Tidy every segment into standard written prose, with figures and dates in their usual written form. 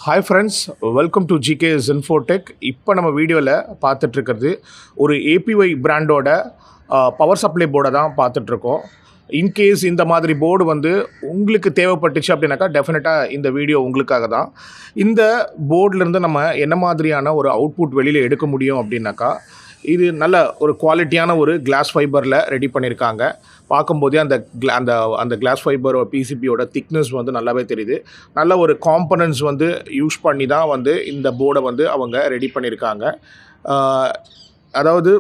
Hi friends, welcome to GKS Infotech. இப்போ நம்ம வீடியோவில் பார்த்துட்ருக்கிறது ஒரு ஏபிஒய் பிராண்டோட பவர் சப்ளை போர்டை தான் பார்த்துட்ருக்கோம். இன்கேஸ் இந்த மாதிரி போர்டு உங்களுக்கு தேவைப்பட்டுச்சு அப்படின்னாக்கா டெஃபினட்டாக இந்த வீடியோ உங்களுக்காக தான். இந்த போர்டிலேருந்து நம்ம என்ன மாதிரியான ஒரு அவுட்புட் வெளியில் எடுக்க முடியும் அப்படின்னாக்கா, இது நல்ல ஒரு குவாலிட்டியான ஒரு கிளாஸ் ஃபைபரில் ரெடி பண்ணியிருக்காங்க. பார்க்கும்போதே அந்த கிளாஸ் ஃபைபர் பிசிபியோட திக்னஸ் நல்லாவே தெரியுது. நல்ல ஒரு காம்பனன்ட்ஸ் யூஸ் பண்ணி தான் இந்த போர்டை அவங்க ரெடி பண்ணியிருக்காங்க. அதாவது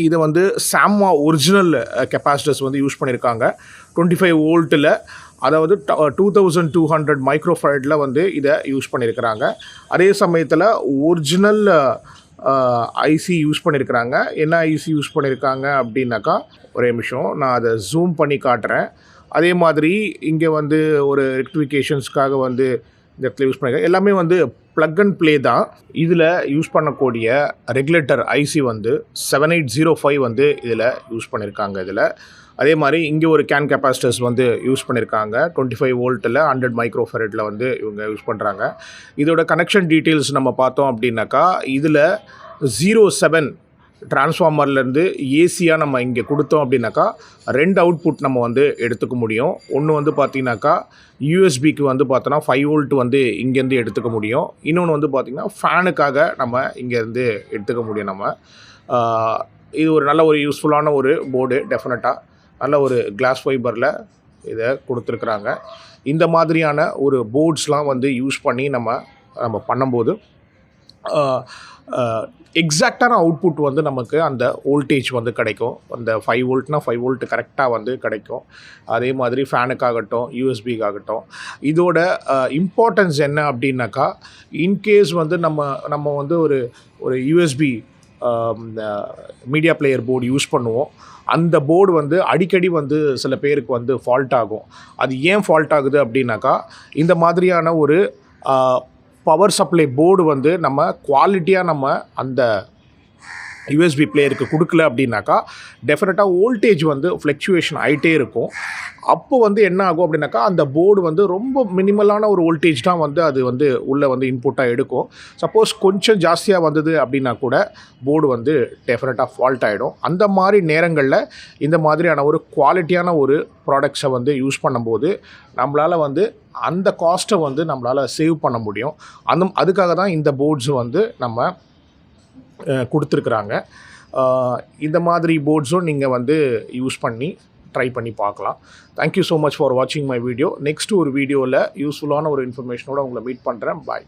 இது சாம்வா ஒரிஜினல் கெப்பாசிட்டர்ஸ் யூஸ் பண்ணியிருக்காங்க. 25 வோல்ட்டில், அதாவது 2200 மைக்ரோஃபரடில் இதை யூஸ் பண்ணியிருக்கிறாங்க. அதே சமயத்தில் ஒரிஜினல் ஐசி யூஸ் பண்ணியிருக்கிறாங்க. என்ன ஐசி யூஸ் பண்ணியிருக்காங்க அப்படின்னாக்கா, ஒரே நிமிஷம் நான் அதை ஜூம் பண்ணி காட்டுறேன். அதே மாதிரி இங்கே ஒரு ரெக்டிஃபிகேஷன்ஸ்க்காக இந்த இடத்துல யூஸ் பண்ணியிருக்காங்க. எல்லாமே ப்ளக் அண்ட் ப்ளே தான். இதில் யூஸ் பண்ணக்கூடிய ரெகுலேட்டர் ஐசி 7805 இதில் யூஸ் பண்ணியிருக்காங்க. அதே மாதிரி இங்கே ஒரு கேன் கெப்பாசிட்டர்ஸ் யூஸ் பண்ணியிருக்காங்க. 25 வோல்ட்டில் 100 மைக்ரோஃபரடில் இவங்க யூஸ் பண்ணுறாங்க. இதோட கனெக்ஷன் டீட்டெயில்ஸ் நம்ம பார்த்தோம் அப்படின்னாக்கா, இதில் 07 டிரான்ஸ்ஃபார்மர்லேருந்து ஏசியாக நம்ம இங்கே கொடுத்தோம் அப்படின்னாக்கா 2 அவுட்புட் நம்ம எடுத்துக்க முடியும். ஒன்று பார்த்திங்கனாக்கா யூஎஸ்பிக்கு பார்த்தோன்னா 5 வோல்ட் இங்கேருந்து எடுத்துக்க முடியும். இன்னொன்று பார்த்திங்கன்னா ஃபேனுக்காக நம்ம இங்கேருந்து எடுத்துக்க முடியும். இது ஒரு நல்ல ஒரு யூஸ்ஃபுல்லான ஒரு போர்டு. டெஃபினட்டாக நல்ல ஒரு கிளாஸ் ஃபைபரில் இதை கொடுத்துருக்குறாங்க. இந்த மாதிரியான ஒரு போர்ட்ஸ்லாம் யூஸ் பண்ணி நம்ம பண்ணும்போது எக்ஸாக்டான அவுட்புட் நமக்கு அந்த வோல்டேஜ் கிடைக்கும். அந்த 5 வோல்ட்னா 5 வோல்ட் கரெக்டாக கிடைக்கும். அதே மாதிரி ஃபேனுக்காகட்டும், யூஎஸ்பிக்காகட்டும். இதோட இம்பார்ட்டன்ஸ் என்ன அப்படின்னாக்கா, இன்கேஸ் நம்ம ஒரு USB media player board use பண்ணுவோம். அந்த போர்டு அடிக்கடி சில பேருக்கு ஃபால்ட் ஆகும். அது ஏன் ஃபால்ட் ஆகுது அப்படின்னாக்கா, இந்த மாதிரியான ஒரு பவர் சப்ளை போர்டு நம்ம குவாலிட்டியாக நம்ம அந்த யூஎஸ்பி பிளேயருக்கு கொடுக்கல அப்படின்னாக்கா டெஃபினட்டாக வோல்டேஜ் ஃப்ளக்சுவேஷன் ஆகிட்டே இருக்கும். அப்போ என்ன ஆகும் அப்படின்னாக்கா, அந்த போர்டு ரொம்ப மினிமலான ஒரு வோல்டேஜ் தான் அது உள்ளே இன்புட்டாக எடுக்கும். சப்போஸ் கொஞ்சம் ஜாஸ்தியாக வந்தது அப்படின்னா கூட போர்டு டெஃபினட்டாக ஃபால்ட் ஆகிடும். அந்த மாதிரி நேரங்களில் இந்த மாதிரியான ஒரு குவாலிட்டியான ஒரு ப்ராடக்ட்ஸை யூஸ் பண்ணும்போது நம்மளால் அந்த காஸ்ட்டை நம்மளால் சேவ் பண்ண முடியும். அதுக்காக தான் இந்த போர்ட்ஸ் நம்ம கொடுத்துருக்குறாங்க. இந்த மாதிரி போர்ட்ஸும் நீங்கள் யூஸ் பண்ணி ட்ரை பண்ணி பார்க்கலாம். தேங்க்யூ ஸோ மச் ஃபார் வாட்சிங் மை வீடியோ. நெக்ஸ்ட் ஒரு வீடியோவில் யூஸ்ஃபுல்லான ஒரு இன்ஃபர்மேஷனோட உங்களை மீட் பண்ணுறேன். பாய்.